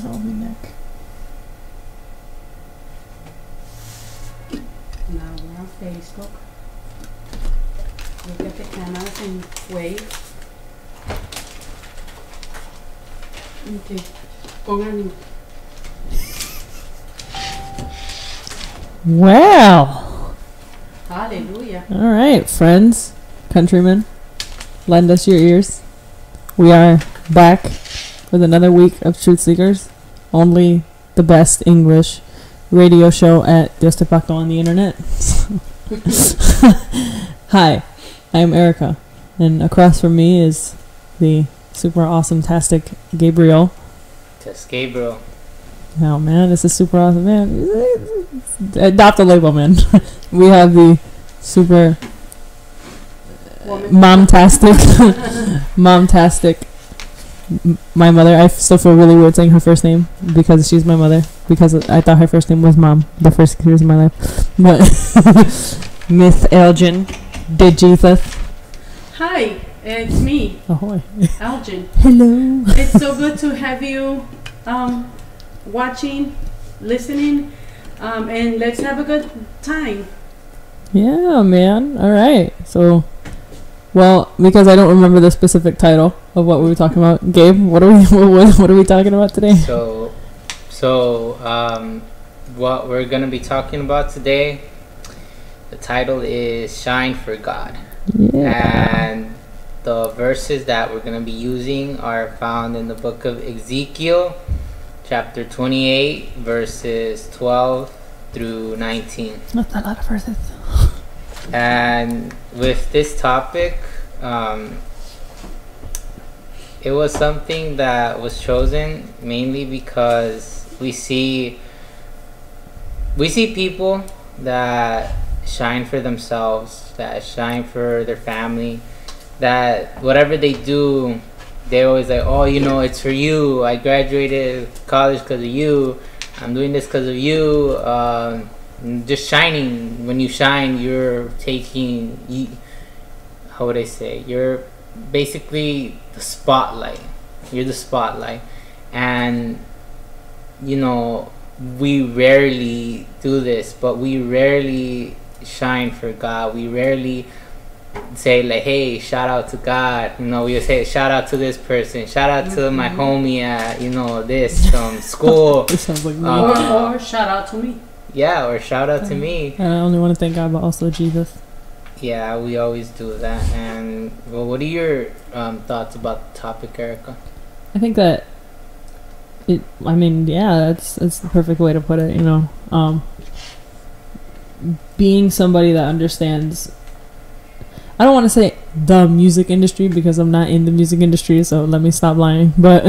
Oh, my neck. Now we're on Facebook. Look at the cameras and wave. Okay. Pongan. Wow. Hallelujah. All right, friends, countrymen, lend us your ears. We are back with another week of Truth Seekers, only the best English radio show at Dios Te Pacto on the internet. Hi, I am Erica, and across from me is the super awesome-tastic Gabriel. Just Gabriel. Oh man, this is super awesome, man. Adopt a label, man. We have the super momtastic, my mother. I still feel really weird saying her first name because she's my mother. Because I thought her first name was Mom the first years of my life. But Miss Elgin, did Jesus? Hi, it's me. Ahoy. Elgin. Hello. It's so good to have you watching, listening, and let's have a good time. Yeah, man. All right. So, well, because I don't remember the specific title of what we were talking about, Gabe, what are we talking about today? So, what we're gonna be talking about today, the title is "Shine for God," and the verses that we're gonna be using are found in the book of Ezekiel, chapter 28, verses 12 through 19. That's a lot of verses. And with this topic, it was something that was chosen mainly because we see people that shine for themselves, that shine for their family, that whatever they do, they're always like, oh, you know, it's for you. I graduated college because of you. I'm doing this because of you. Just shining. When you shine, you're taking, how would I say? You're basically the spotlight. You're the spotlight. And, you know, we rarely do this, but we rarely shine for God. We rarely say like, hey, shout out to God. You know, we say shout out to this person, shout out to my homie at, you know, this from school. It sounds like me. Or shout out to me. Yeah, or shout out to me. And I only want to thank God, but also Jesus. Yeah, we always do that. And well, what are your thoughts about the topic, Erica? I think that that's the perfect way to put it, you know. Being somebody that understands, I don't want to say the music industry because I'm not in the music industry, so let me stop lying. But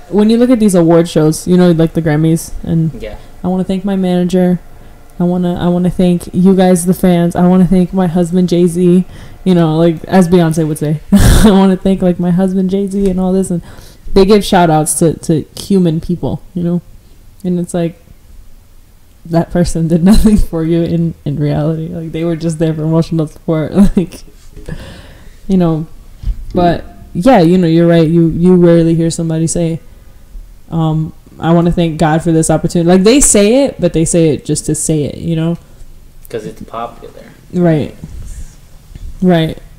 when you look at these award shows, you know, like the Grammys, and yeah, I want to thank my manager. I want to thank you guys, the fans. I want to thank my husband Jay-Z, you know, like as Beyonce would say. I want to thank like my husband Jay-Z and all this, and they give shout outs to human people, you know, and it's like that person did nothing for you in reality. Like they were just there for emotional support, like, you know. But yeah, you know, you're right. You rarely hear somebody say, I want to thank God for this opportunity. Like they say it, but they say it just to say it, you know, because it's popular. Right.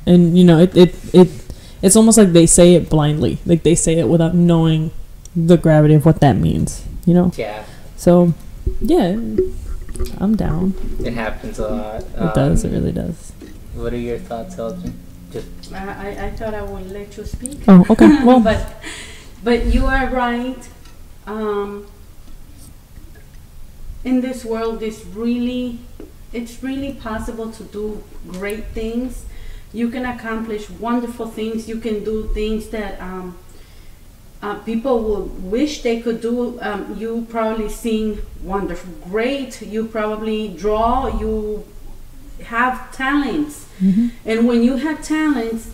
And you know, it's almost like they say it blindly. Like they say it without knowing the gravity of what that means, you know. Yeah. So yeah, I'm down. It happens a lot. It does. It really does. What are your thoughts, Elgin? I thought I would let you speak. Oh, okay. Well, but you are right. In this world, it's really possible to do great things. You can accomplish wonderful things. You can do things that people would wish they could do. You probably sing wonderful, great. You probably draw. You have talents. Mm-hmm. And when you have talents,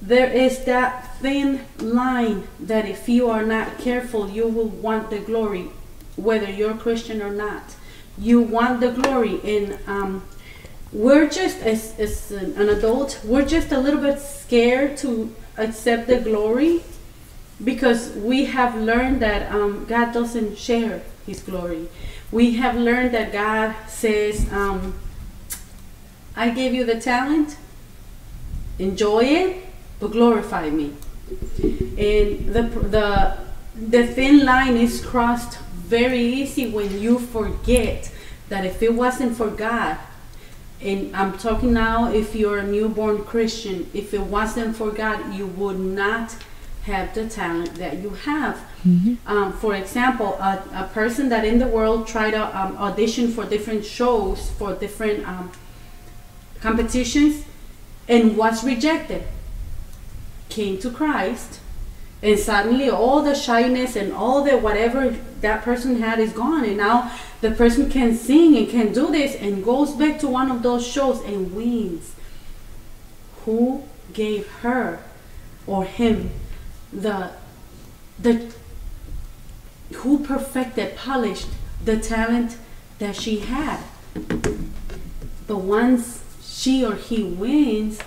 there is that thin line that if you are not careful, you will want the glory, whether you're Christian or not. You want the glory. And we're just, as an adult, we're just a little bit scared to accept the glory because we have learned that God doesn't share His glory. We have learned that God says, I gave you the talent, enjoy it, but glorify me. And the thin line is crossed very easy when you forget that if it wasn't for God, and I'm talking now if you're a newborn Christian, if it wasn't for God, you would not have the talent that you have. For example, a person that in the world try to audition for different shows, for different competitions, and was rejected, came to Christ, and suddenly all the shyness and all the whatever that person had is gone, and now the person can sing and can do this and goes back to one of those shows and wins. Who gave her or him who perfected, polished the talent that she had? But once she or he wins,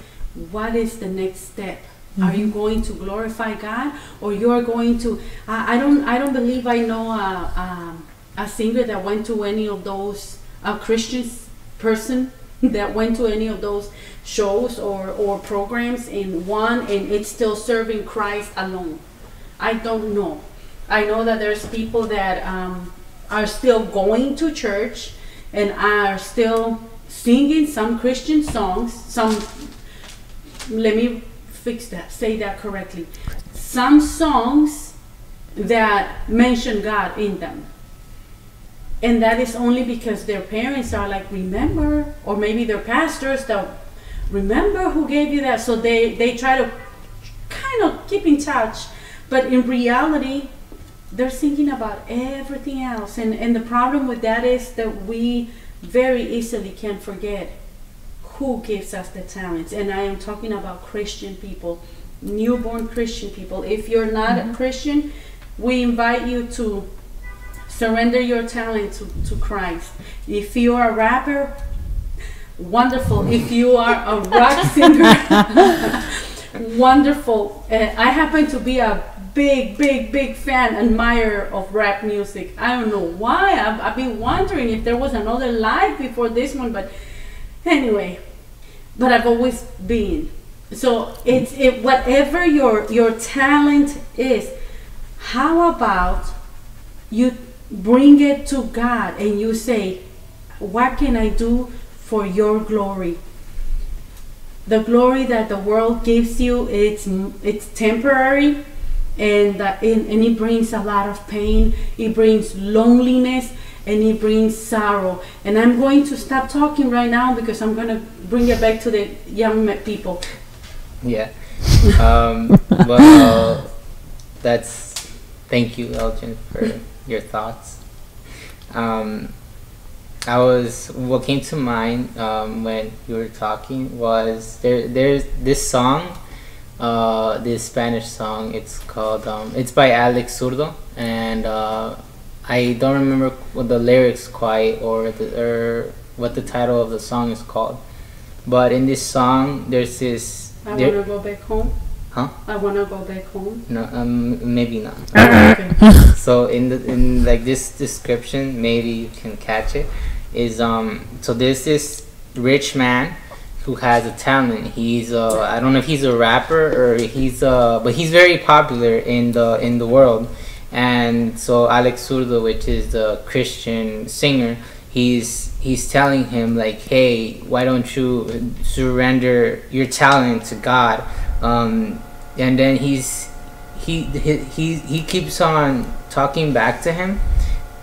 what is the next step? Are you going to glorify God, or you're going to? I don't believe I know a singer that went to any of those, a Christian person that went to any of those shows or programs and won, and it's still serving Christ alone. I don't know. I know that there's people that are still going to church and are still singing some Christian songs. Let me say that correctly. Some songs that mention God in them. And that is only because their parents are like, remember, or maybe their pastors that remember who gave you that. So they try to kind of keep in touch. But in reality, they're thinking about everything else. And the problem with that is that we very easily can forget who gives us the talents. And I am talking about Christian people, newborn Christian people. If you're not a Christian, we invite you to surrender your talent to Christ. If you are a rapper, wonderful. If you are a rock singer, wonderful. I happen to be a big fan, admirer of rap music. I don't know why. I've been wondering if there was another life before this one, but anyway. But I've always been. So it's whatever your talent is, how about you bring it to God and you say, what can I do for your glory? The glory that the world gives you, it's temporary, and it brings a lot of pain. It brings loneliness, and it brings sorrow. And I'm going to stop talking right now because I'm going to bring it back to the young people. Yeah. Well, thank you, Elgin, for your thoughts. What came to mind when you were talking was there's this song, this Spanish song. It's called it's by Alex Zurdo, and I don't remember what the lyrics quite or what the title of the song is called. But in this song, there's this. I wanna go back home. Huh? I wanna go back home. No, maybe not. Okay. So in like this description, maybe you can catch it. Is so there's this rich man who has a talent. He's I don't know if he's a rapper or but he's very popular in the world. And so Alex Zurdo, which is the Christian singer, he's telling him like, hey, why don't you surrender your talent to God? And then he keeps on talking back to him,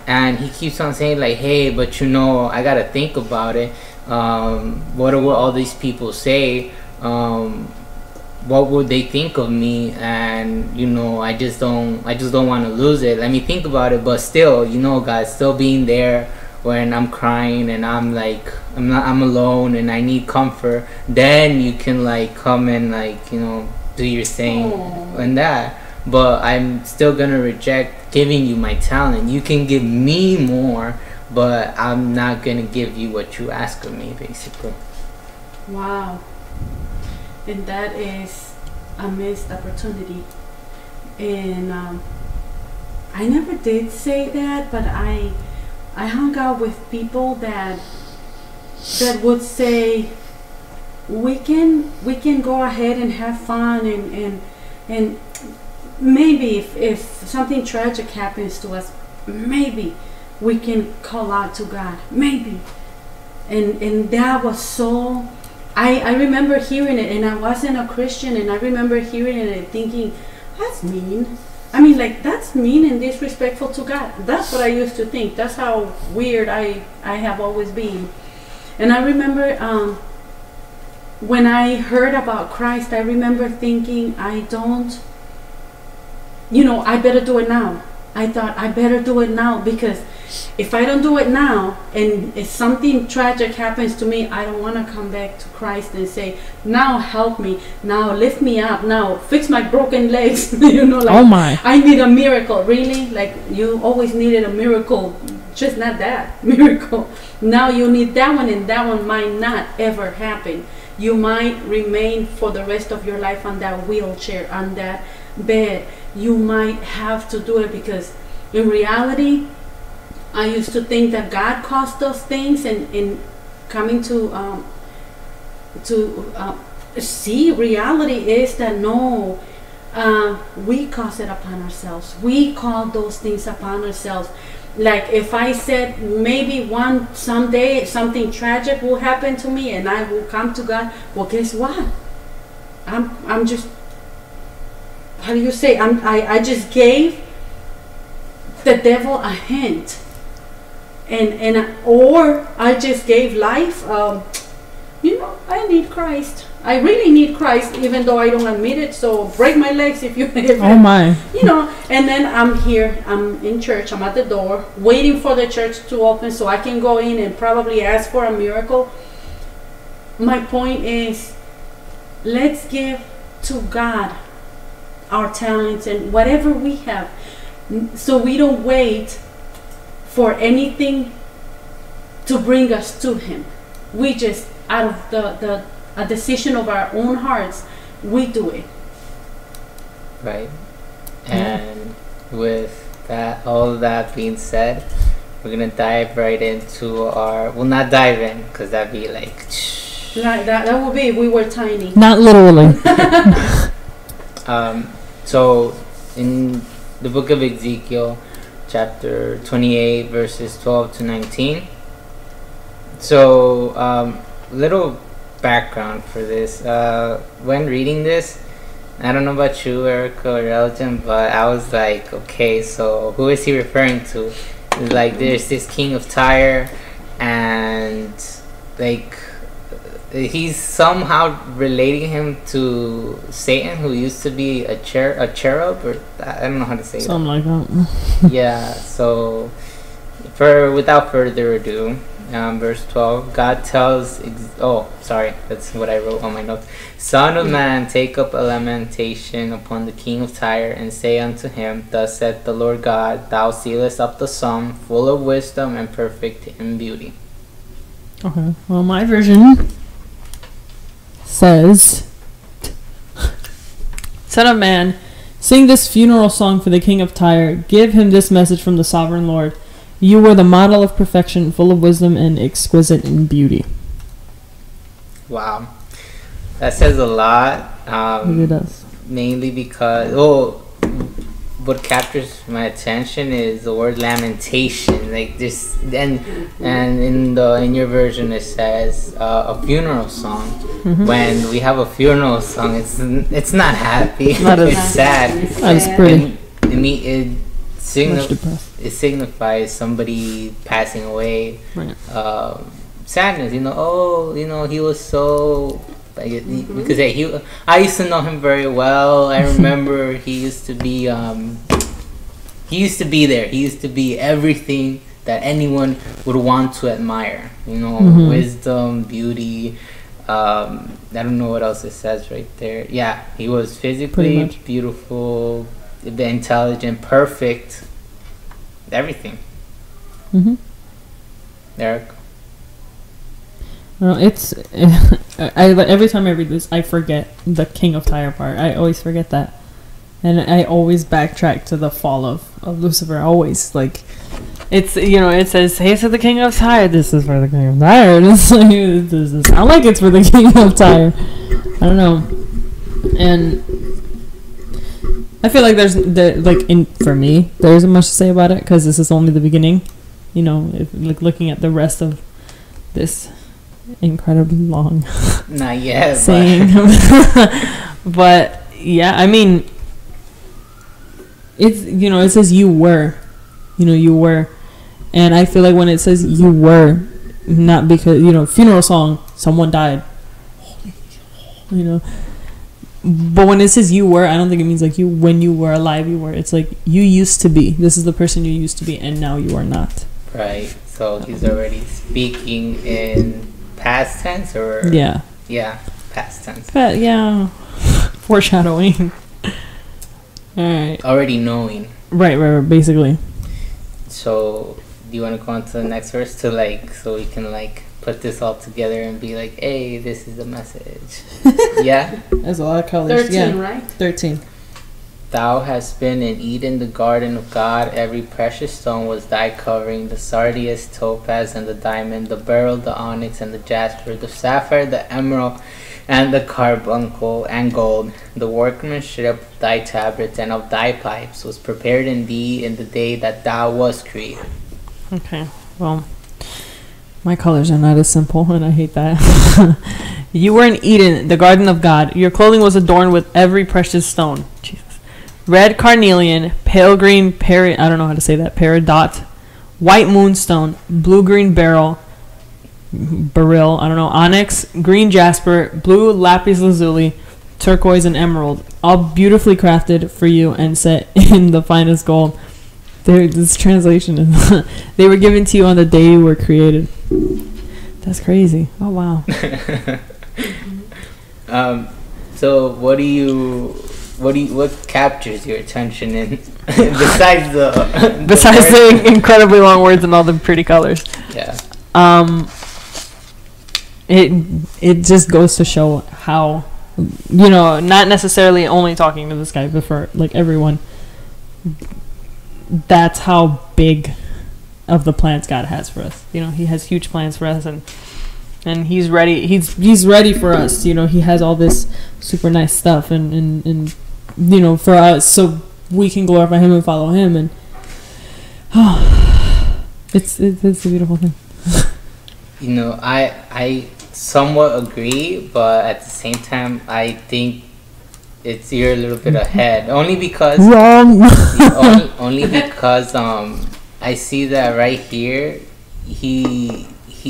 and he keeps on saying like, hey, but I gotta think about it. What will all these people say? What would they think of me? And I just don't want to lose it. Let me think about it. But still, God, still being there when I'm crying and I'm like, I'm alone and I need comfort. Then you can like come and like do your thing and that. But I'm still gonna reject giving you my talent. You can give me more, but I'm not gonna give you what you ask of me, basically. Wow. And that is a missed opportunity. And I never did say that, but I hung out with people that would say we can go ahead and have fun, and maybe if something tragic happens to us, maybe we can call out to God, maybe. And that was so, I remember hearing it, and I wasn't a Christian, and I remember hearing it and thinking, that's mean. I mean, like, that's mean and disrespectful to God. That's what I used to think. That's how weird I have always been. And I remember when I heard about Christ, I remember thinking, I better do it now. I thought, I better do it now, because if I don't do it now, and if something tragic happens to me, I don't want to come back to Christ and say, now help me, now lift me up, now fix my broken legs. Oh my. I need a miracle. Really? Like, you always needed a miracle, just not that miracle. Now you need that one, and that one might not ever happen. You might remain for the rest of your life on that wheelchair, on that bed. You might have to do it, because in reality, I used to think that God caused those things, and in coming to see, reality is that no, we cause it upon ourselves. We call those things upon ourselves. Like, if I said maybe someday something tragic will happen to me and I will come to God, well, guess what? I'm just, how do you say? I just gave the devil a hint, or I just gave life. I need Christ. I really need Christ, even though I don't admit it. So break my legs if you. Oh my. And then I'm here. I'm in church. I'm at the door, waiting for the church to open so I can go in and probably ask for a miracle. My point is, let's give to God our talents and whatever we have, so we don't wait for anything to bring us to Him. We just, out of a decision of our own hearts, we do it. Right. And with that, all of that being said, we're gonna dive right into our, well, not dive in, because that'd be like that would be, we were tiny. Not literally. So in the book of Ezekiel, chapter 28, verses 12 to 19. So little background for this. When reading this, I don't know about you, Erica or Elgin, but I was like, okay, so who is he referring to? It's like, there's this king of Tyre, and like he's somehow relating him to Satan, who used to be a cherub, or I don't know how to say something like that. Yeah. So without further ado, verse 12, God tells, that's what I wrote on my notes. Son of man, take up a lamentation upon the king of Tyre, and say unto him, Thus saith the Lord God, Thou sealest up the sum, full of wisdom and perfect in beauty. Okay, well, my version says, Son of man, sing this funeral song for the king of Tyre. Give him this message from the sovereign Lord. You were the model of perfection, full of wisdom and exquisite in beauty. Wow. That says a lot. It does. Mainly because, what captures my attention is the word lamentation. Like this, and in your version it says a funeral song. Mm-hmm. When we have a funeral song, it's not happy. It's sad. That's pretty. It signifies somebody passing away. Right. Sadness. He was so. Because I used to know him very well. I remember he used to be there. He used to be everything that anyone would want to admire. Wisdom, beauty. I don't know what else it says right there. Yeah, he was physically beautiful, intelligent, perfect, everything. Mm-hmm. Eric? Well, every time I read this, I forget the king of Tyre part. I always forget that. And I always backtrack to the fall of Lucifer. Always, like, it's, you know, it says, "Haste to the king of Tyre." This is for the king of Tyre. It's like, it doesn't sound like it's for the king of Tyre. I don't know. And I feel like for me, there isn't much to say about it, because this is only the beginning. You know, looking at the rest of this incredibly long not yet saying. But yeah, I mean, it's, you know, it says you were, and I feel like when it says you were, not because, you know, funeral song, someone died, you know, but when it says you were, I don't think it means like you, when you were alive you were. It's like you used to be, this is the person you used to be, and now you are not. Right. So he's already speaking in past tense, or yeah, past tense. But yeah, foreshadowing. All right. Already knowing. Right, basically. So, do you want to go on to the next verse to, like, so we can, like, put this all together and be like, hey, this is the message. Yeah? There's a lot of colors. 13, right? 13. Thou hast been in Eden, the garden of God. Every precious stone was thy covering: the sardius, topaz, and the diamond, the beryl, the onyx, and the jasper, the sapphire, the emerald, and the carbuncle, and gold. The workmanship of thy tabrets and of thy pipes was prepared in thee in the day that thou wast created. Okay, well, my colors are not as simple, and I hate that. You were in Eden, the garden of God. Your clothing was adorned with every precious stone. Jesus. Red carnelian, pale green I don't know how to say that, peridot, white moonstone, blue-green beryl, I don't know, onyx, green jasper, blue lapis lazuli, turquoise, and emerald, all beautifully crafted for you and set in the finest gold. This translation is they were given to you on the day you were created. That's crazy. Oh wow. So what captures your attention in besides the incredibly long words and all the pretty colors? Yeah. It just goes to show how, you know, not necessarily only talking to this guy, but for like everyone, that's how big of the plans God has for us. You know, he has huge plans for us, and he's ready. He's ready for us. You know, he has all this super nice stuff, and you know, for us, so we can glorify him and follow him, and it's a beautiful thing. You know, I somewhat agree, but at the same time, I think you're a little bit ahead. Only because wrong. only because I see that right here. He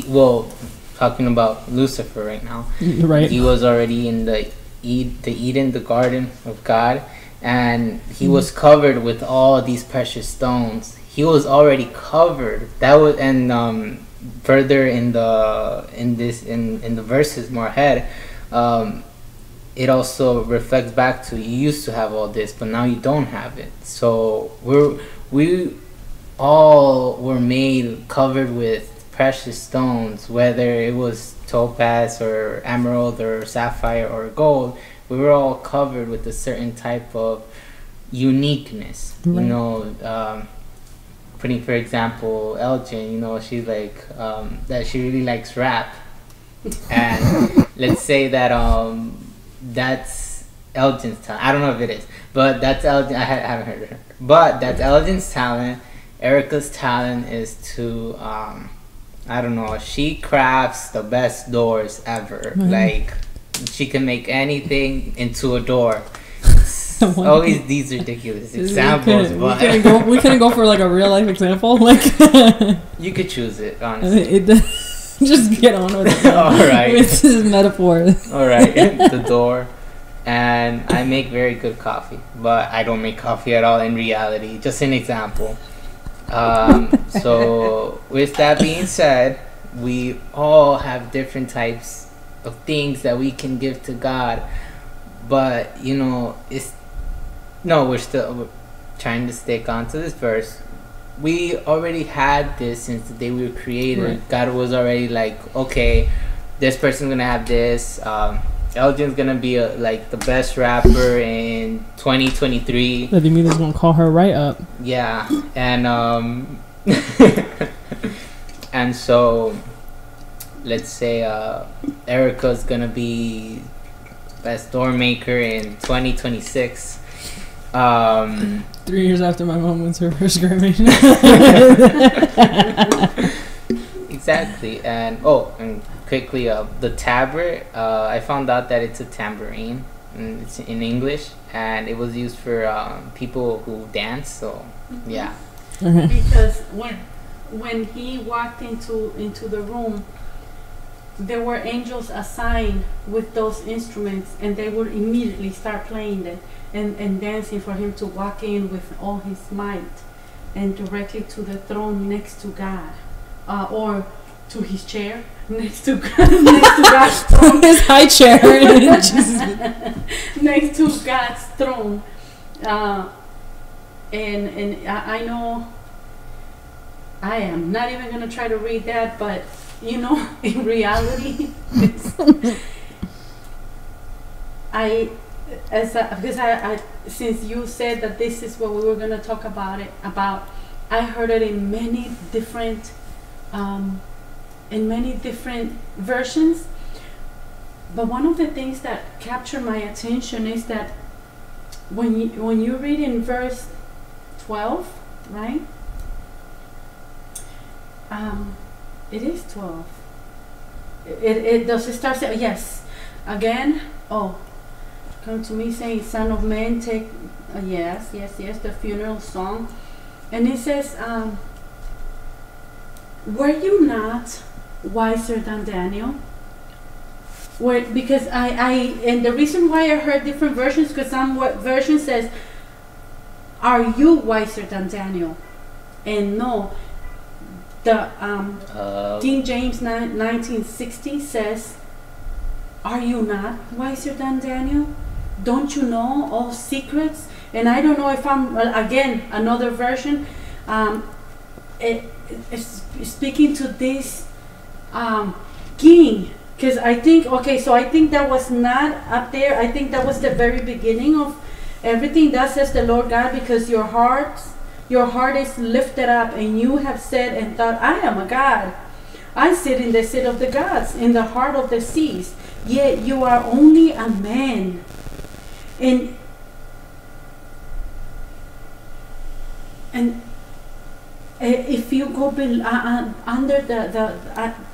well, talking about Lucifer right now. Right. He was already in the Eden, the garden of God, and he was covered with all these precious stones. He was already covered. That was, and further in the verses more ahead, it also reflects back to, you used to have all this, but now you don't have it. So we all were made covered with precious stones, whether it was topaz or emerald or sapphire or gold. We were all covered with a certain type of uniqueness. Right. You know, putting, for example, Elgin, you know, she's like that she really likes rap, and let's say that that's Elgin's talent. I don't know if it is, but that's Elgin. I haven't heard of her, but that's Elgin's talent. Erica's talent is to I don't know, she crafts the best doors ever. Mm-hmm. Like, she can make anything into a door. Always these ridiculous examples. We couldn't go for like a real life example. Like, you could choose it, honestly. Just get on with it. All right. It's just metaphor. All right. The door. And I make very good coffee, but I don't make coffee at all in reality. Just an example. So with that being said, we all have different types of things that we can give to God, but you know, we're still trying to stick onto this verse. We already had this since the day we were created. Right. God was already like, okay, this person's gonna have this, Elgin's gonna be like the best rapper in 2023. Vladimira's gonna call her right up. Yeah, and and so let's say Erica's gonna be best door maker in 2026. 3 years after my mom wins her first Grammy. Exactly, and quickly, the tabret. I found out that it's a tambourine. And it's in English, and it was used for people who dance. So, yeah. Because when he walked into the room, there were angels assigned with those instruments, and they would immediately start playing it and dancing for him to walk in with all his might and directly to the throne next to God, or to his chair next to God's throne. His high chair. Next to God's throne. And I know I am not even going to try to read that, but you know, in reality, because I since you said that this is what we were going to talk about, I heard it in many different versions. But one of the things that captured my attention is that when you read in verse 12, right? It is 12. It does start saying, yes, again, come to me saying, Son of Man, take, yes, the funeral song. And it says, were you not wiser than Daniel? Because and the reason why I heard different versions, because some version says, are you wiser than Daniel? And no, the King James 1960 says, are you not wiser than Daniel? Don't you know all secrets? And I don't know if I'm, again, another version, it's speaking to this king. Because I think, so I think that was not up there. I think that was the very beginning of everything. That says the Lord God, because your heart is lifted up, and you have said and thought, I am a God. I sit in the seat of the gods, in the heart of the seas. Yet you are only a man. And if you go under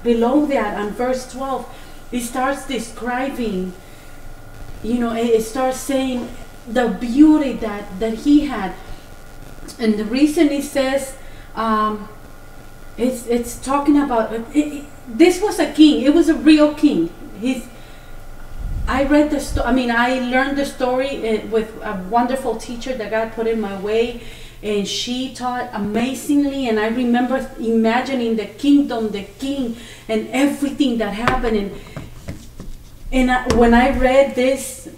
below that, on verse 12, it starts describing, it starts saying the beauty that he had. And the reason it says, it's talking about, this was a king. It was a real king. I read the story. I learned the story with a wonderful teacher that God put in my way. And she taught amazingly, and I remember imagining the kingdom, the king, and everything that happened. And when I read this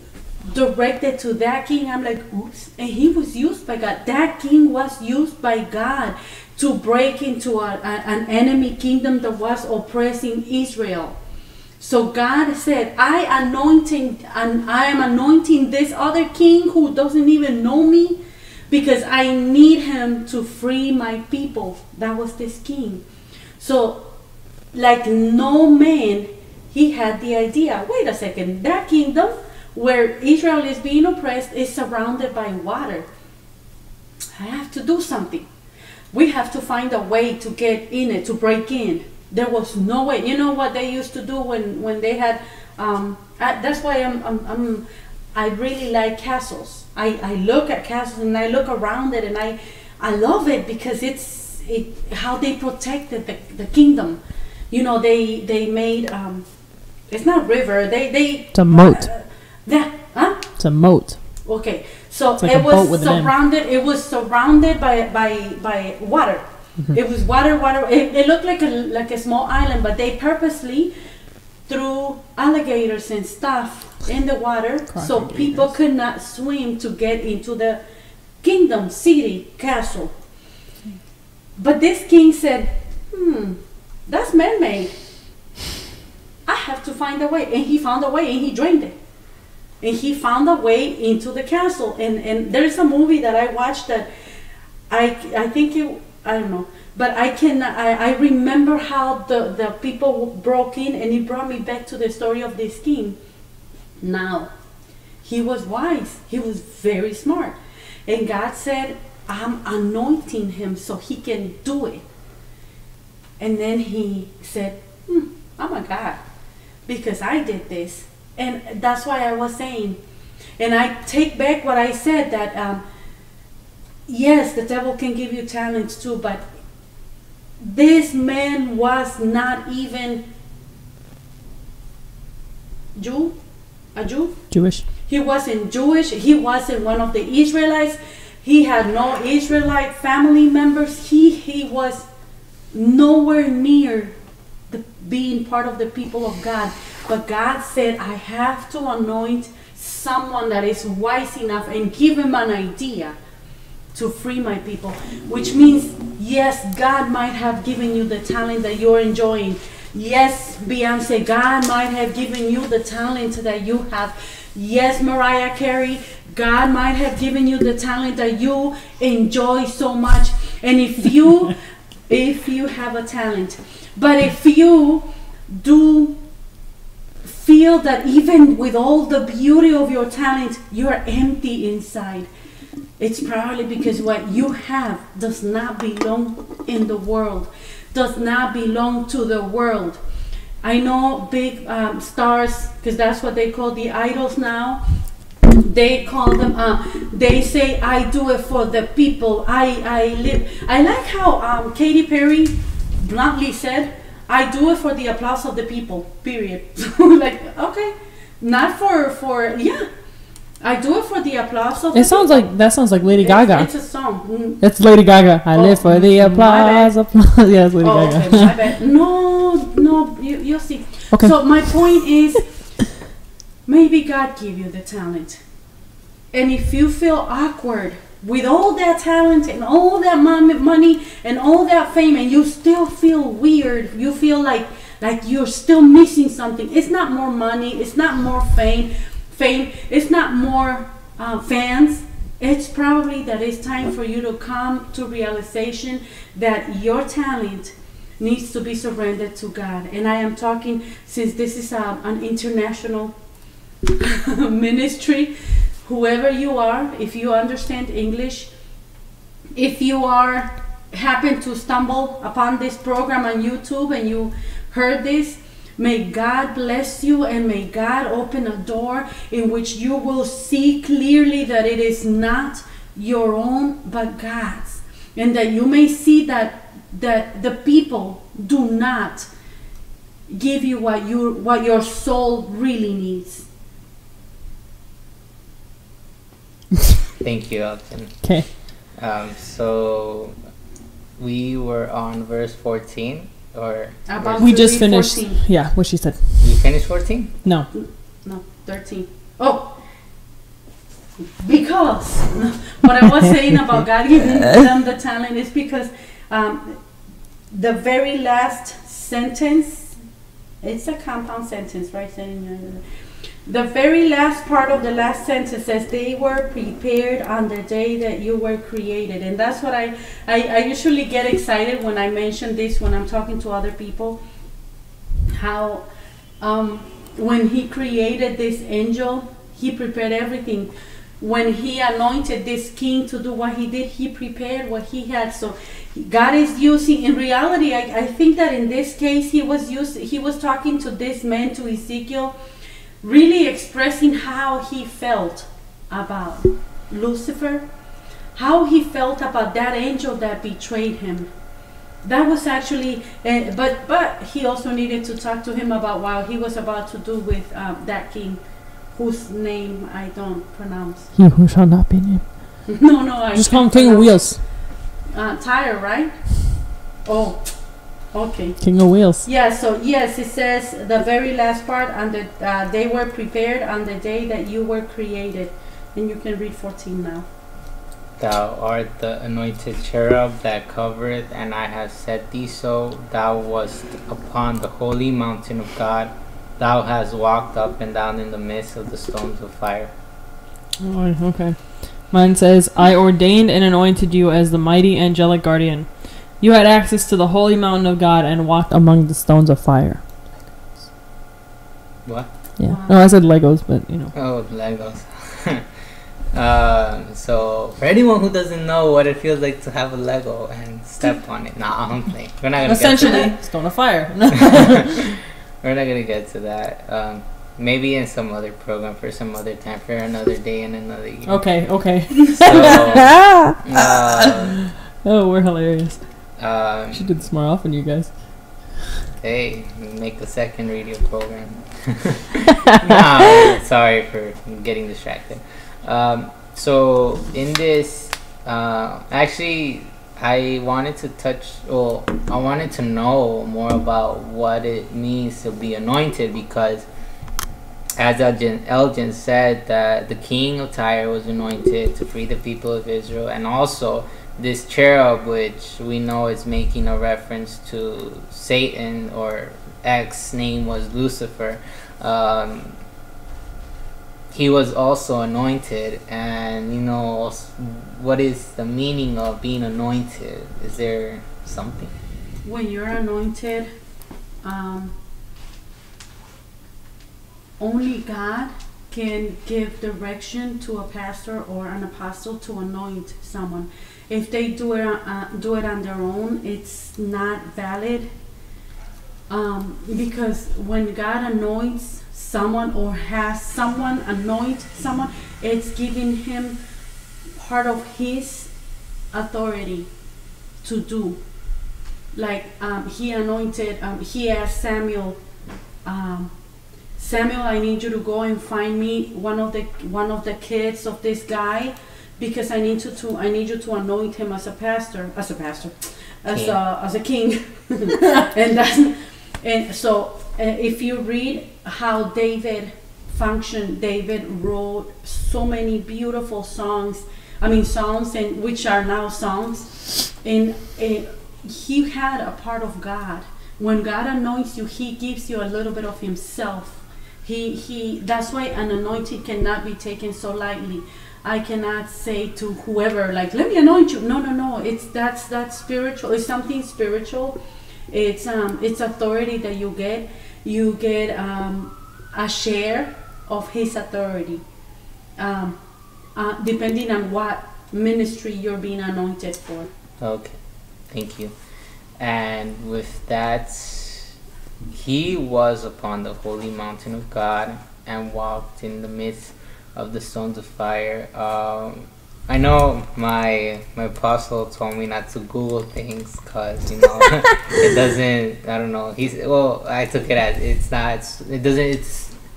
directed to that king, I'm like, oops. And he was used by God. That king was used by God to break into an enemy kingdom that was oppressing Israel. So God said, I am anointing this other king who doesn't even know me, because I need him to free my people. That was this king. So, like no man, he had the idea, wait a second, that kingdom where Israel is being oppressed is surrounded by water. I have to do something. We have to find a way to get in it, to break in. There was no way. You know what they used to do when they had, that's why I really like castles. I look at castles and I look around it, and I love it because it's how they protected the kingdom. They made it's not river. It's a moat. It's a moat. Okay, so like it was surrounded. It was surrounded by water. Mm-hmm. It was water. It looked like a small island, but they purposely threw alligators and stuff in the water so people could not swim to get into the kingdom, city, castle. But this king said, that's man-made. I have to find a way. And he found a way, and he drained it. And he found a way into the castle. And there's a movie that I watched that I think it, I don't know, but I remember how the people broke in, and it brought me back to the story of this king. Now, he was wise. He was very smart. And God said, I'm anointing him so he can do it. And then he said, I'm a God because I did this. And that's why I was saying, and I take back what I said, that yes, the devil can give you talents too, but this man was not even a Jew. Jewish. He wasn't Jewish. He wasn't one of the Israelites. He had no Israelite family members. He was nowhere near being part of the people of God. But God said, I have to anoint someone that is wise enough and give him an idea to free my people. Which means, yes, God might have given you the talent that you're enjoying. Yes, Beyonce, God might have given you the talent that you have. Yes, Mariah Carey, God might have given you the talent that you enjoy so much. And if you have a talent, but if you do feel that even with all the beauty of your talent, you're empty inside, it's probably because what you have does not belong in the world, does not belong to the world. I know big stars, because that's what they call the idols now. They call them, they say, I do it for the people. I like how Katy Perry bluntly said, I do it for the applause of the people, period. Like, okay, not for yeah. I do it for the applause of the people. That sounds like Lady Gaga. It's a song. It's Lady Gaga. I live for the applause. Yeah, it's Lady Gaga. Okay, my bad. No, you'll see. Okay. So my point is, maybe God gave you the talent. And if you feel awkward with all that talent and all that money and all that fame, and you still feel weird, you feel like you're still missing something. It's not more money. It's not more fame. It's not more fans. It's probably that it's time for you to come to realization that your talent needs to be surrendered to God. And I am talking, since this is an international ministry, whoever you are, if you understand English, if you happen to stumble upon this program on YouTube and you heard this, may God bless you, and may God open a door in which you will see clearly that it is not your own but God's, and that you may see that the people do not give you what your soul really needs. Thank you, Elton. Okay. So we were on verse 14. Or we just finished 14. Yeah, what she said. We finished 14? No, 13. Oh, because what I was saying about God giving them the talent is because the very last sentence, it's a compound sentence, right? The very last part of the last sentence says, they were prepared on the day that you were created. And that's what I usually get excited when I mention this, when I'm talking to other people, how when he created this angel, he prepared everything. When he anointed this king to do what he did, he prepared what he had. So God is using, in reality, I think that in this case, he was talking to this man, to Ezekiel, really expressing how he felt about Lucifer, how he felt about that angel that betrayed him. That was actually, but he also needed to talk to him about what he was about to do with that king, whose name I don't pronounce. He who shall not be named. No, I just call him King of Wheels. Tyre, right? Oh. Okay. King of Wheels. Yeah, so yes, it says the very last part, they were prepared on the day that you were created. And you can read 14 now. Thou art the anointed cherub that covereth, and I have set thee so. Thou wast upon the holy mountain of God. thou hast walked up and down in the midst of the stones of fire. Oh, okay. Mine says, I ordained and anointed you as the mighty angelic guardian. You had access to the holy mountain of God and walked among the stones of fire. What? Yeah. Wow. No, I said Legos, but you know. Oh, Legos. So for anyone who doesn't know what it feels like to have a Lego and step on it, nah, I'm playing. We're not gonna Essentially, get to stone of fire. that. We're not gonna get to that. Maybe in some other program for some other time, for another day and another year. Okay. So, Oh, we're hilarious. um, Should do this more often, you guys. hey, make a second radio program. Nah, sorry for getting distracted. So in this, actually, I wanted to know more about what it means to be anointed, because as Elgin said, that the king of Tyre was anointed to free the people of Israel, and also this cherub, which we know is making a reference to Satan, or X name was Lucifer. He was also anointed, and you know, what is the meaning of being anointed? Is there something? When you're anointed, only God can give direction to a pastor or an apostle to anoint someone. If they do it on their own, it's not valid. Because when God anoints someone or has someone anoint someone, it's giving him part of his authority to do. Like he anointed, he asked Samuel, Samuel, I need you to go and find me one of the kids of this guy, because I need you to anoint him as a king. And so if you read how David functioned, David wrote so many beautiful songs, and which are now songs, and he had a part of God. When God anoints you, he gives you a little bit of himself. He that's why an anointing cannot be taken so lightly. I cannot say to whoever, like, let me anoint you. No. That's spiritual. It's something spiritual. It's authority that you get. You get a share of his authority, depending on what ministry you're being anointed for. Okay, thank you. And with that, he was upon the holy mountain of God and walked in the midst of the stones of fire. I know my apostle told me not to Google things, because you know it doesn't. I don't know. I took it as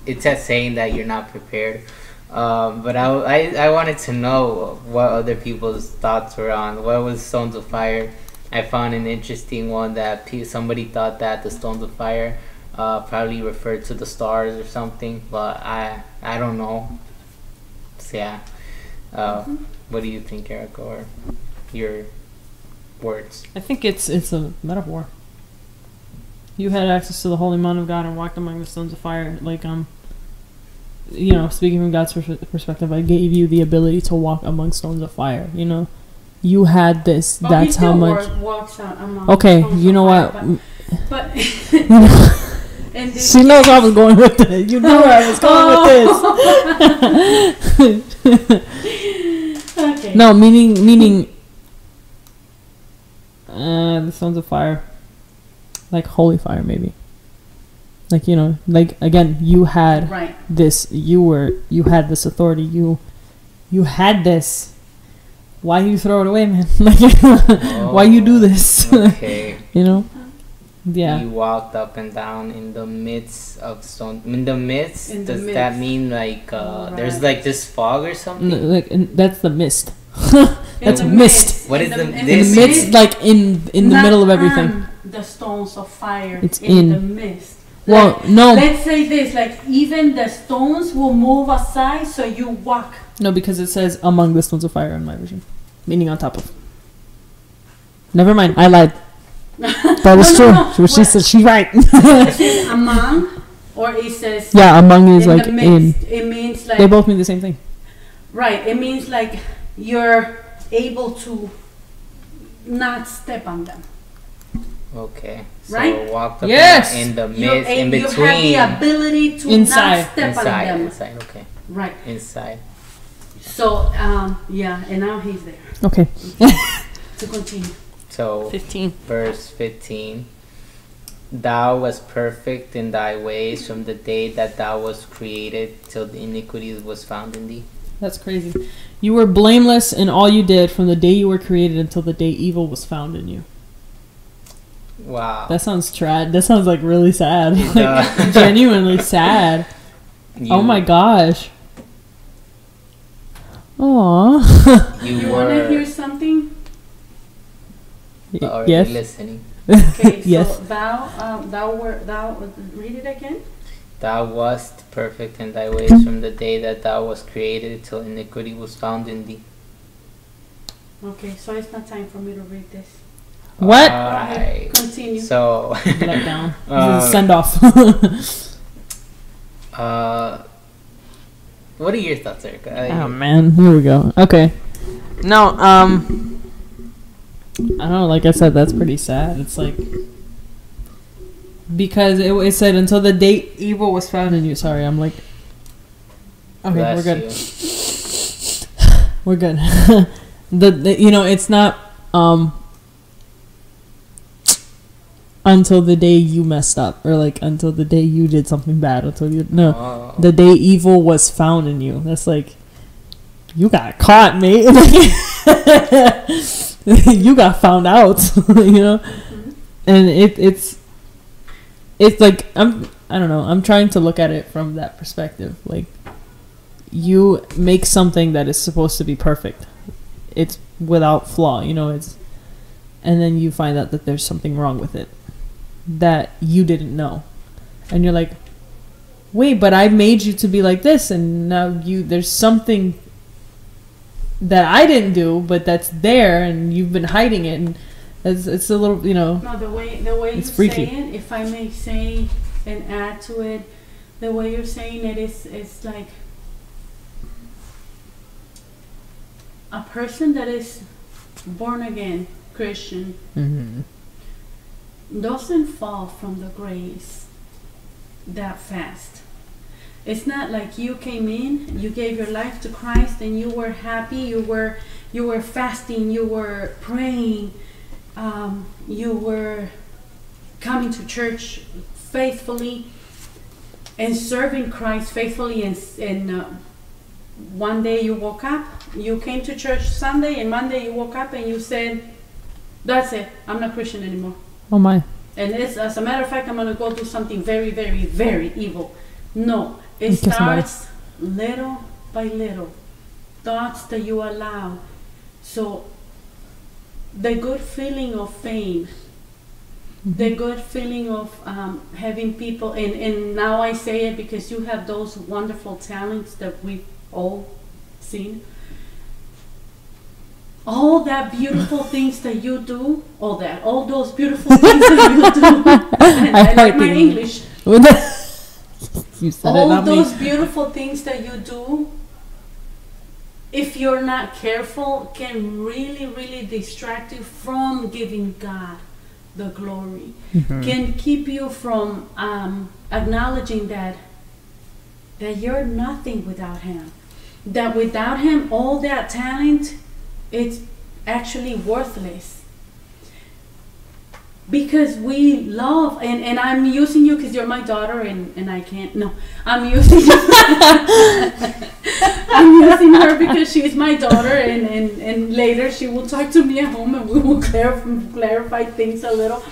it's as saying that you're not prepared. But I wanted to know what other people's thoughts were on what was stones of fire. I found an interesting one that somebody thought that the stones of fire probably referred to the stars or something, but I don't know. So yeah. What do you think, Erica, or your words? I think it's a metaphor. You had access to the holy mountain of God and walked among the stones of fire. Like, you know, speaking from God's perspective, I gave you the ability to walk among stones of fire. You know, you had this. But that's how much. Walks out among Okay, stones you know of what? fire, but and she knows where I was going with this. You know where I was going with this. Okay. No, meaning the stones of fire, like holy fire, maybe. Like, you know, like, again, you had Right. this. You had this authority. You had this. Why you throw it away, man? Like, why you do this? Okay. You know. Yeah. You walked up and down in the midst of stone. In the midst, In the does midst. that mean like there's Right. like this fog or something? That's the mist. That's In the mist. What is the In the midst, like in the middle of everything. On the stones of fire. It's in in. the mist. Well, Like, no. Let's say this, like, even the stones will move aside, so you walk. No, because it says among the stones of fire in my version, meaning on top of. Never mind, I lied. That was true. No. She said she's right. It says among or it says among is in like the in. midst. It means like They both mean the same thing. right. It means like you're able to not step on them. Okay. So Right? walk up Yes! in the You midst, in you have between. the ability to Inside. not step on them. Inside. Okay. Right. Inside. So yeah, and now he's there Okay. to continue. So 15. verse 15. Thou was perfect in thy ways from the day that thou was created till the iniquity was found in thee. That's crazy. You were blameless in all you did from the day you were created until the day evil was found in you. Wow. That sounds trad. That sounds like really sad. It Like, does. genuinely sad. Oh my gosh. Aww. You want to hear something? already Yes. listening. Okay, so Yes. thou read it again. Thou wast perfect in thy ways from the day that thou was created till iniquity was found in thee. Okay, so it's not time for me to read this. What? Alright. Continue. So, Let down. This is send off. what are your thoughts, Erica? Oh man, here we go. Okay. No, I don't know, like I said, that's pretty sad. It's like because it said until the day evil was found in you. Sorry, I'm like okay, Bless we're good. you. We're good. the you know, it's not until the day you messed up or like until the day you did something bad until you the day evil was found in you. That's like you got caught, mate. You got found out. You know. Mhm. And it's like I don't know, I'm trying to look at it from that perspective. Like you make something that is supposed to be perfect, it's without flaw, you know, it's and then you find out that there's something wrong with it that you didn't know, and you're like, wait, but I made you to be like this, and now there's something that I didn't do but that's there and you've been hiding it, and it's a little, you know. No, the way It's you're freaky. saying, if I may say and add to it, the way you're saying it is like a person that is born again Christian doesn't fall from the grace that fast. It's not like you came in, you gave your life to Christ, and you were happy, you were fasting, you were praying, you were coming to church faithfully and serving Christ faithfully, and one day you woke up, you came to church Sunday, and Monday you woke up and you said, that's it, I'm not Christian anymore. Oh my. And it's, as a matter of fact, I'm going to go do something very, very, very evil. No, it Kiss somebody. starts little by little. Thoughts that you allow. So the good feeling of fame, the good feeling of having people, and now I say it because you have those wonderful talents that we've all seen. All that beautiful things that you do, all those beautiful things that you do. And I like my English. You said it, All not those me. beautiful things that you do, if you're not careful, can really, really distract you from giving God the glory. Can keep you from acknowledging that you're nothing without Him. That without Him, all that talent, it's actually worthless. Because we love, and I'm using you because you're my daughter, and I can't, no, I'm using you. I'm using her because she's my daughter, and later she will talk to me at home and we will clarify things a little.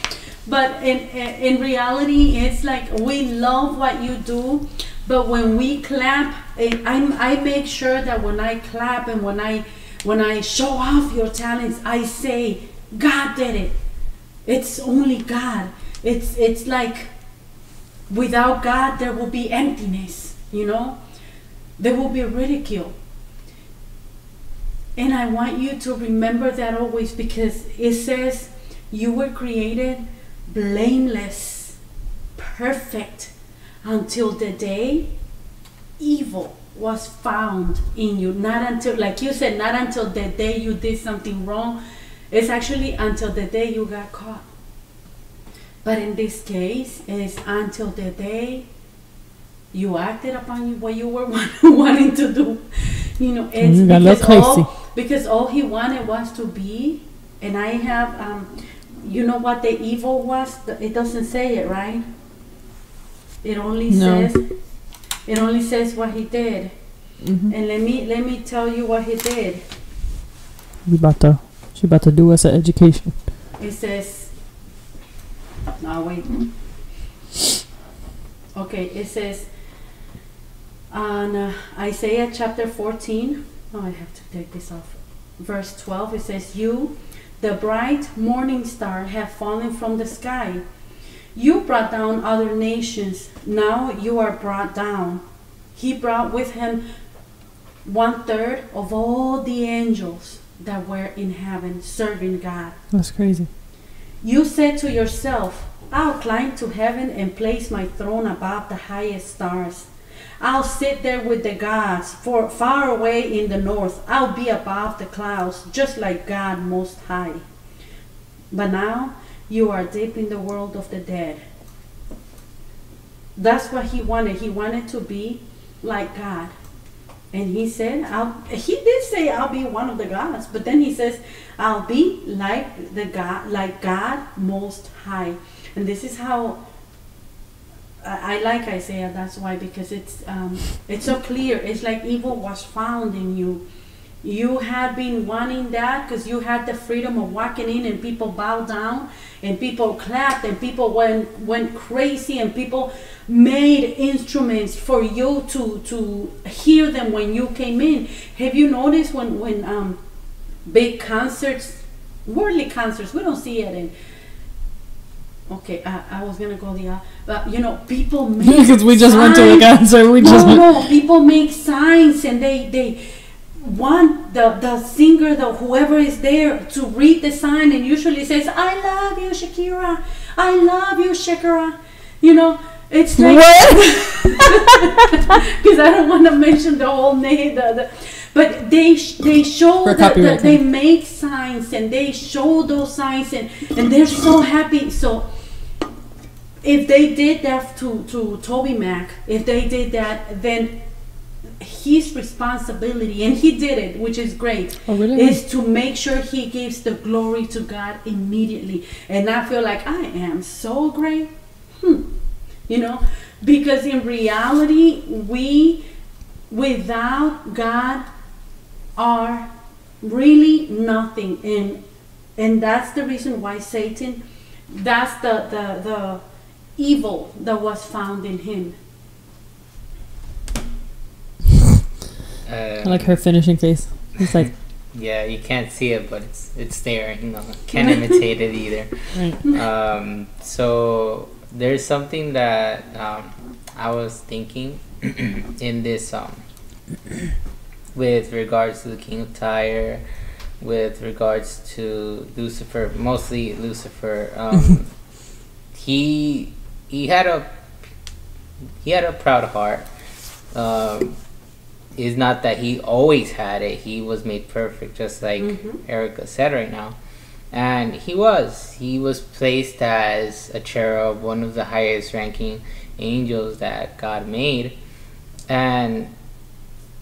But in reality, it's like we love what you do, but when we clap, I make sure that when I clap and when I show off your talents, I say, God did it. It's only God. It's like without God there will be emptiness, you know? There will be ridicule. And I want you to remember that always, because it says you were created blameless, perfect. until the day evil was found in you. Not until, like you said, not until the day you did something wrong. It's actually until the day you got caught. But in this case, it's until the day you acted upon what you were wanting to do. You know, it's because all he wanted was to be. And I have, you know what the evil was? It doesn't say it, right? It only says what he did. Mm-hmm. And let me tell you what he did. She about to do us an education. It says, no, wait. Okay, it says on Isaiah chapter 14. Oh, I have to take this off. Verse 12, it says, "You, the bright morning star, have fallen from the sky. You brought down other nations. Now you are brought down." He brought with him 1/3 of all the angels that were in heaven serving God. That's crazy. You said to yourself, "I'll climb to heaven and place my throne above the highest stars. I'll sit there with the gods far away in the north. I'll be above the clouds, just like God Most High." But now you are deep in the world of the dead. That's what he wanted. He wanted to be like God. And he said, he did say, "I'll be one of the gods." But then he says, "I'll be like God Most High." And this is how I like Isaiah. That's why, because it's so clear. It's like evil was found in you. You had been wanting that because you had the freedom of walking in, and people bowed down, and people clapped, and people went crazy, and people made instruments for you to hear them when you came in. Have you noticed when big concerts, worldly concerts, we don't see it in. Okay, I was gonna go but you know, people make because we just went to a concert. People make signs, and they want the singer, whoever is there, to read the sign, and usually says, "I love you, Shakira. I love you, Shakira." You know, it's like because I don't want to mention the whole name. But they show they make signs, and they show those signs, and they're so happy. So if they did that to Toby Mac, if they did that, then his responsibility, and he did it, which is great, is to make sure he gives the glory to God immediately, and not feel like I am so great. You know, because in reality, we without God are really nothing, and that's the reason why Satan, that's the evil that was found in him. I like her finishing face. It's like, yeah, you can't see it, but it's there. You know, can't imitate it either. Right. So there's something that I was thinking in this with regards to the King of Tyre, with regards to Lucifer, mostly Lucifer. He had a proud heart. Is not that he always had it. He was made perfect, just like Erica said right now. And he was placed as a cherub, one of the highest ranking angels that God made. And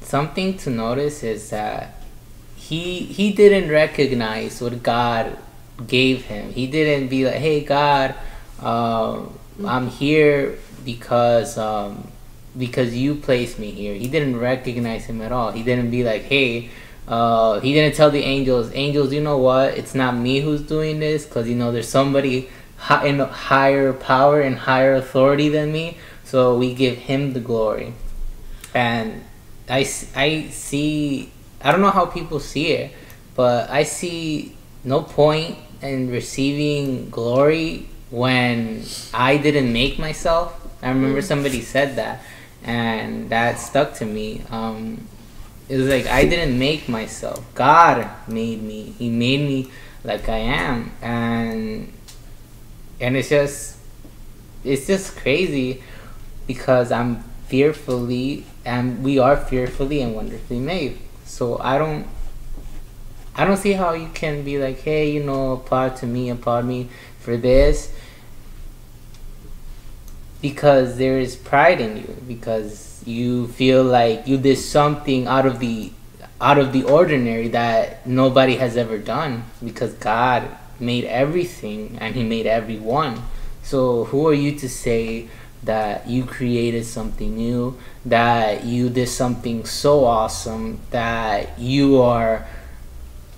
something to notice is that he didn't recognize what God gave him. He didn't be like, "Hey God, I'm here because you placed me here." He didn't recognize him at all. He didn't be like, "Hey," he didn't tell the angels, "You know what? It's not me who's doing this, because you know there's somebody in higher power and higher authority than me. So we give him the glory." And I see. I don't know how people see it, but I see no point in receiving glory when I didn't make myself. I remember somebody said that, and that stuck to me. It was like, I didn't make myself. God made me. He made me like I am, and it's just crazy because we are fearfully and wonderfully made. So I don't see how you can be like, hey, you know, applaud me for this, because there is pride in you, because you feel like you did something out of the ordinary that nobody has ever done, because God made everything and He made everyone. So who are you to say that you created something new, that you did something so awesome, that you are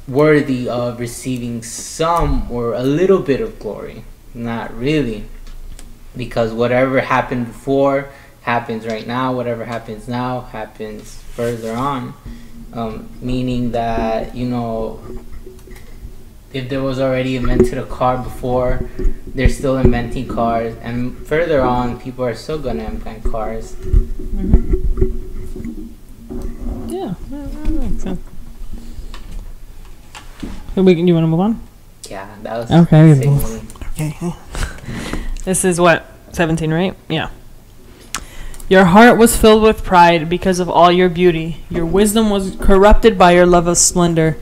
worthy of receiving some or a little bit of glory? Not really, because whatever happened before happens right now, whatever happens now happens further on. Meaning that, you know, if there was already invented a car before, they're still inventing cars, and further on people are still going to invent cars. Yeah, that makes sense. So you want to move on? Yeah, that was okay. Okay. This is what, 17, right? Yeah. Your heart was filled with pride because of all your beauty. Your wisdom was corrupted by your love of splendor.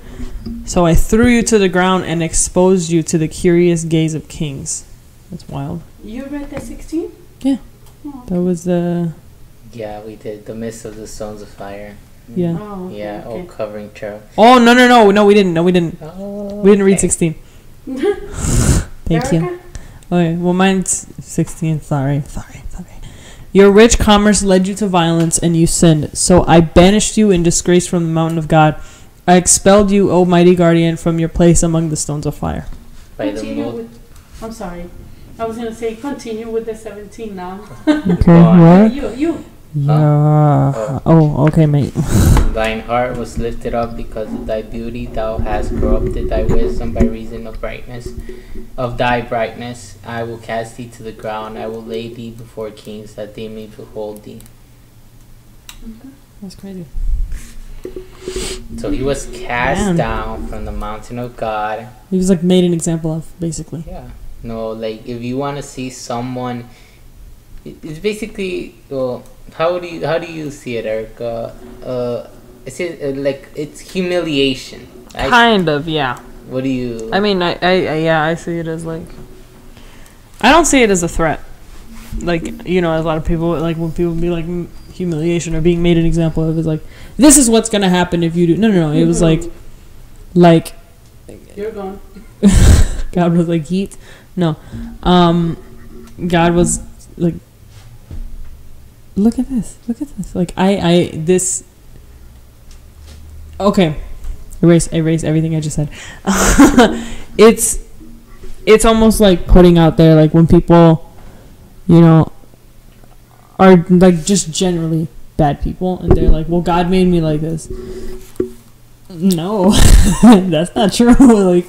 So I threw you to the ground and exposed you to the curious gaze of kings. That's wild. You read that 16? Yeah. Oh. That was Yeah, we did the mist of the stones of fire. Yeah. Oh, okay, Yeah, okay. all covering cherubs. Oh, no, we didn't. Oh, We didn't read okay. 16. Thank you. Okay, well, mine's 16. Sorry. Your rich commerce led you to violence, and you sinned. So I banished you in disgrace from the mountain of God. I expelled you, O mighty guardian, from your place among the stones of fire. I'm sorry. I was going to say continue with the 17 now. Okay, what? You. Yeah. Oh, okay, mate. Thine heart was lifted up because of thy beauty. Thou hast corrupted thy wisdom by reason of thy brightness. I will cast thee to the ground. I will lay thee before kings, that they may behold thee. That's crazy. So he was cast down from the mountain of God. He was like made an example of, basically. Yeah. No, like if you want to see someone, it's basically, well, how do you see it, Erica? It's humiliation. Kind of, yeah. What do you? I mean, I see it as like, I don't see it as a threat. Like, you know, a lot of people, like when people be like humiliation or being made an example of, is like, this is what's gonna happen if you do. No. It was like You're gone. God was like, yeet. No, God was like, look at this. Like this. Okay, erase everything I just said. It's almost like putting out there, like when people, you know, are like just generally bad people, and they're like, well, God made me like this. No, that's not true. Like,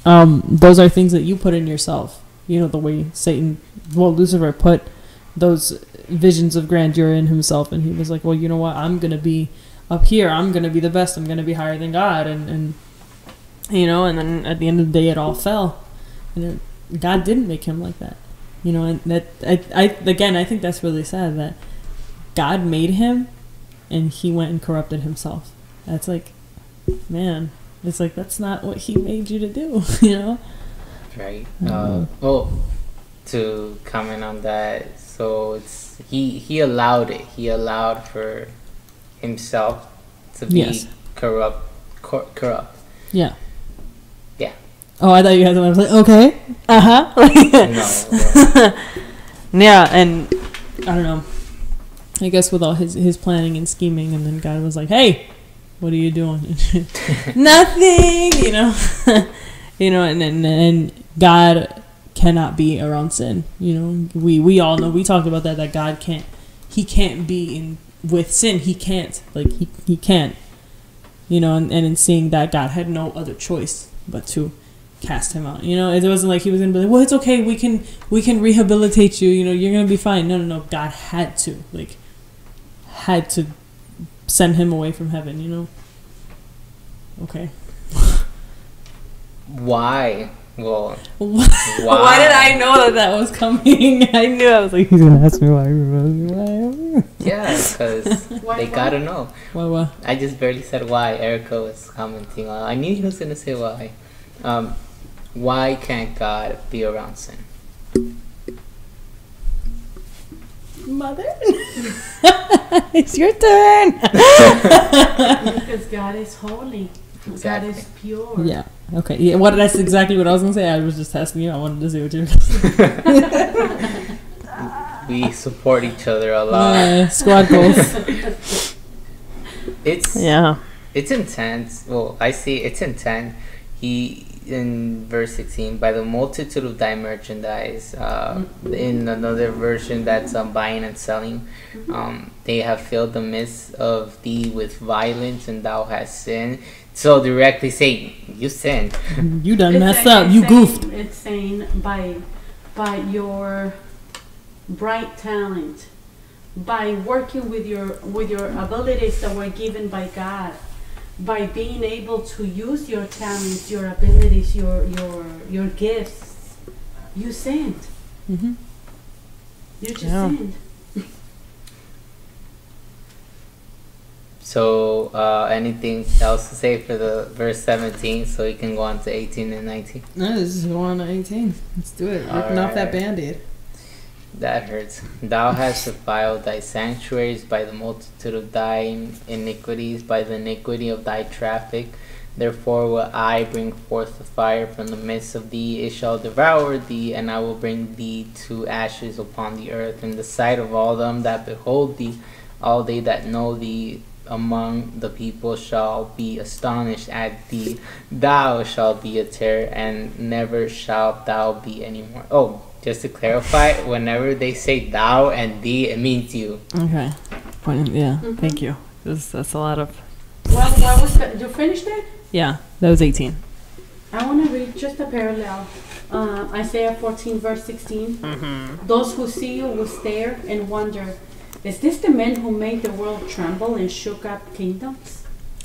those are things that you put in yourself. You know, the way Lucifer put those visions of grandeur in himself, and he was like, well, you know what, I'm gonna be up here, I'm gonna be the best, I'm gonna be higher than God, and you know, and then at the end of the day it all fell, and God didn't make him like that, you know. And that I think that's really sad, that God made him and he went and corrupted himself. That's like, man, it's like, that's not what he made you to do. You know, right? Well, to comment on that, so it's he allowed it. He allowed for himself to be corrupt. Yeah. Yeah. Oh, I thought you had something. I was like, okay, No. Yeah, and I don't know. I guess with all his planning and scheming, and then God was like, hey, what are you doing? Nothing, you know. You know, and God cannot be around sin. You know, we all know, we talked about that God can't be with sin. He can't, like, he can't, you know. And in seeing that, God had no other choice but to cast him out. You know, it wasn't like he was gonna be like, well, it's okay, we can rehabilitate you, you know, you're gonna be fine. No, God had to send him away from heaven, you know. Okay. Why Well, Why did I know that was coming? I knew. I was like, he's gonna ask me why. Yeah, because they gotta know. Why? I just barely said why. Erica was commenting. I knew he was gonna say why. Why can't God be around sin? Mother, it's your turn. Because God is holy. Exactly. God is pure. Yeah. Okay. Yeah. That's exactly what I was gonna say. I was just testing you. I wanted to see what you were gonna say. We support each other a lot. Squad goals. It's intense. Well, I see it's intense. He in verse 16, by the multitude of thy merchandise. In another version that's buying and selling, they have filled the midst of thee with violence, and thou hast sinned. So directly saying, you sinned. You done messed up. You goofed. It's saying by your bright talent, by working with your abilities that were given by God, by being able to use your talents, your abilities, your gifts, you sinned. Mm-hmm. You just sinned. So, anything else to say for the verse 17 so we can go on to 18 and 19? No, let's just go on to 18. Let's do it. Ripping off that Band-Aid. That hurts. Thou hast defiled thy sanctuaries by the multitude of thy iniquities, by the iniquity of thy traffic. Therefore will I bring forth the fire from the midst of thee. It shall devour thee, and I will bring thee to ashes upon the earth. In the sight of all them that behold thee, all they that know thee among the people shall be astonished at thee. Thou shalt be a terror, and never shalt thou be anymore. Oh, just to clarify, whenever they say thou and thee, it means you. Okay. Yeah, thank you. That's a lot of... Well, what was that? You finished it? Yeah, that was 18. I want to read just a parallel. Isaiah 14, verse 16. Mm-hmm. Those who see you will stare and wonder, is this the man who made the world tremble and shook up kingdoms?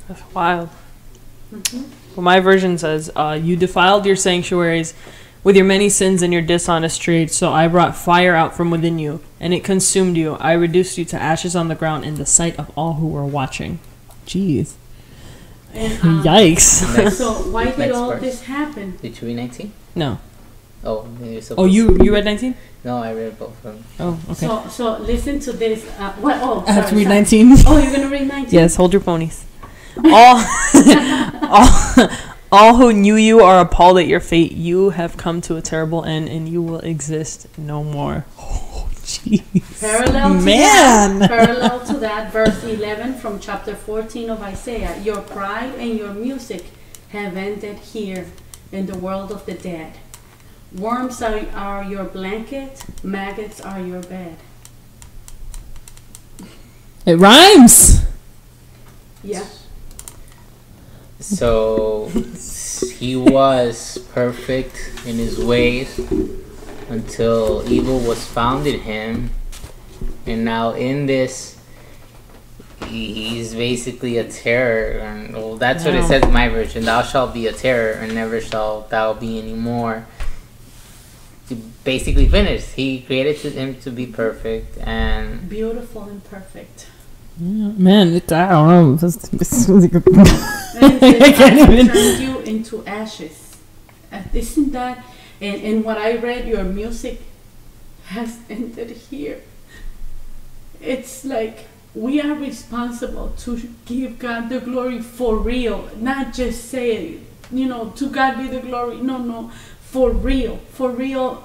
That's wild. Mm-hmm. Well, my version says, you defiled your sanctuaries with your many sins and your dishonest trade, so I brought fire out from within you, and it consumed you. I reduced you to ashes on the ground in the sight of all who were watching. Jeez. And, yikes. So why did all this happen? Did you read 19? No. Oh, you read 19? No, I read both of them. Oh, okay. So listen to this. What? Oh, I have to read sorry. 19. Oh, you're gonna read 19? Yes, hold your ponies. All who knew you are appalled at your fate. You have come to a terrible end, and you will exist no more. Oh, jeez. Parallel to that, verse 11 from chapter 14 of Isaiah. Your pride and your music have ended here in the world of the dead. Worms are your blanket, maggots are your bed. It rhymes. Yeah. So he was perfect in his ways until evil was found in him, and now in this he's basically a terror. And well, that's what it says in my version. Thou shalt be a terror, and never shalt thou be anymore. He basically finished. He created him to be perfect and beautiful and perfect. Yeah, man, I don't know. I can't even turn you into ashes. Isn't that? And what I read, your music has ended here. It's like we are responsible to give God the glory for real, not just say, to God be the glory. No, for real,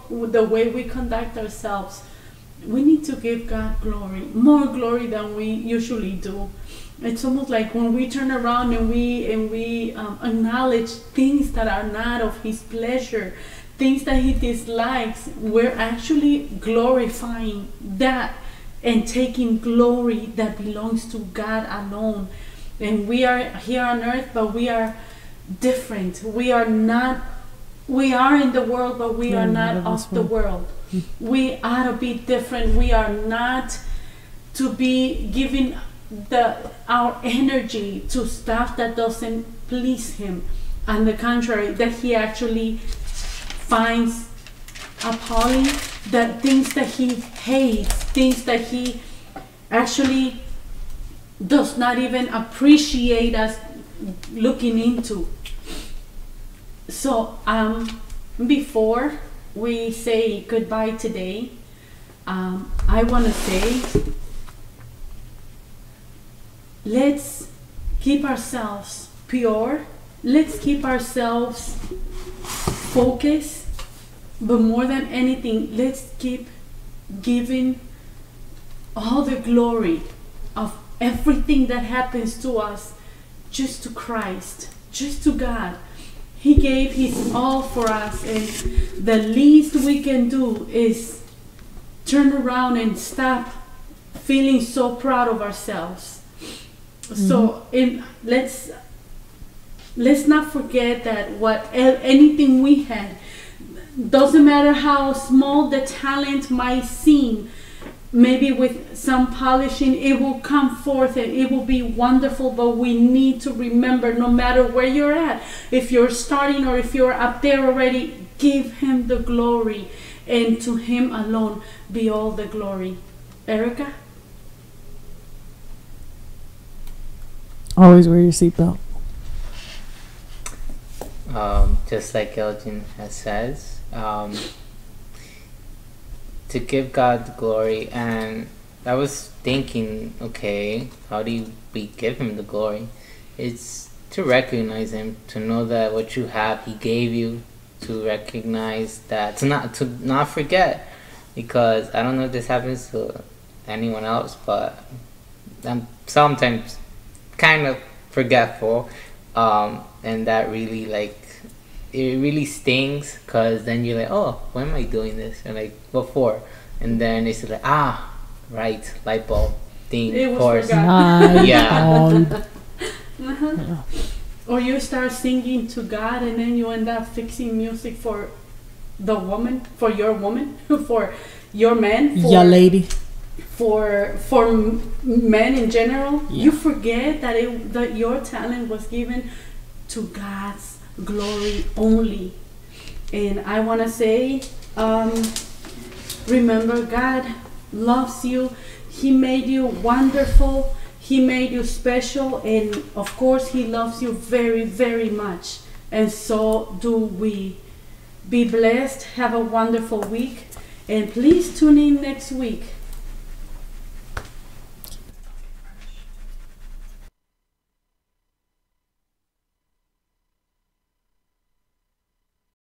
the way we conduct ourselves. We need to give God glory, more glory than we usually do. It's almost like when we turn around and we acknowledge things that are not of His pleasure, things that He dislikes, we're actually glorifying that and taking glory that belongs to God alone. And we are here on earth, but we are different. We are in the world, but we are not of the world. We ought to be different. We are not to be giving our energy to stuff that doesn't please Him. On the contrary, that He actually finds appalling, that things that he hates, things that he actually does not even appreciate us looking into. So before we say goodbye today, I want to say, let's keep ourselves pure, let's keep ourselves focused, but more than anything, let's keep giving all the glory of everything that happens to us just to Christ, just to God. He gave his all for us, and the least we can do is turn around and stop feeling so proud of ourselves. So let's not forget that anything we had, doesn't matter how small the talent might seem, maybe with some polishing it will come forth and it will be wonderful. But we need to remember, no matter where you're at, if you're starting or if you're up there already, give him the glory, and to him alone be all the glory. Erica? Always wear your seatbelt. Just like Elgin has says, to give God the glory. And I was thinking, okay, how do we give him the glory? It's to recognize him, to know that what you have, he gave you, to recognize that, to not forget, because I don't know if this happens to anyone else, but I'm sometimes kind of forgetful, and that really, like, it really stings, because then you're like, oh, why am I doing this? And like, what for? And then it's like, right, light bulb thing, of course. Yeah. Yeah. Or you start singing to God, and then you end up fixing music for the woman, for your woman, for your man, for yeah, lady, for men in general. Yeah. You forget that your talent was given to God's glory only. And I want to say, remember, God loves you. He made you wonderful. He made you special, and of course he loves you very, very much, and so do we. Be blessed, have a wonderful week, and please tune in next week.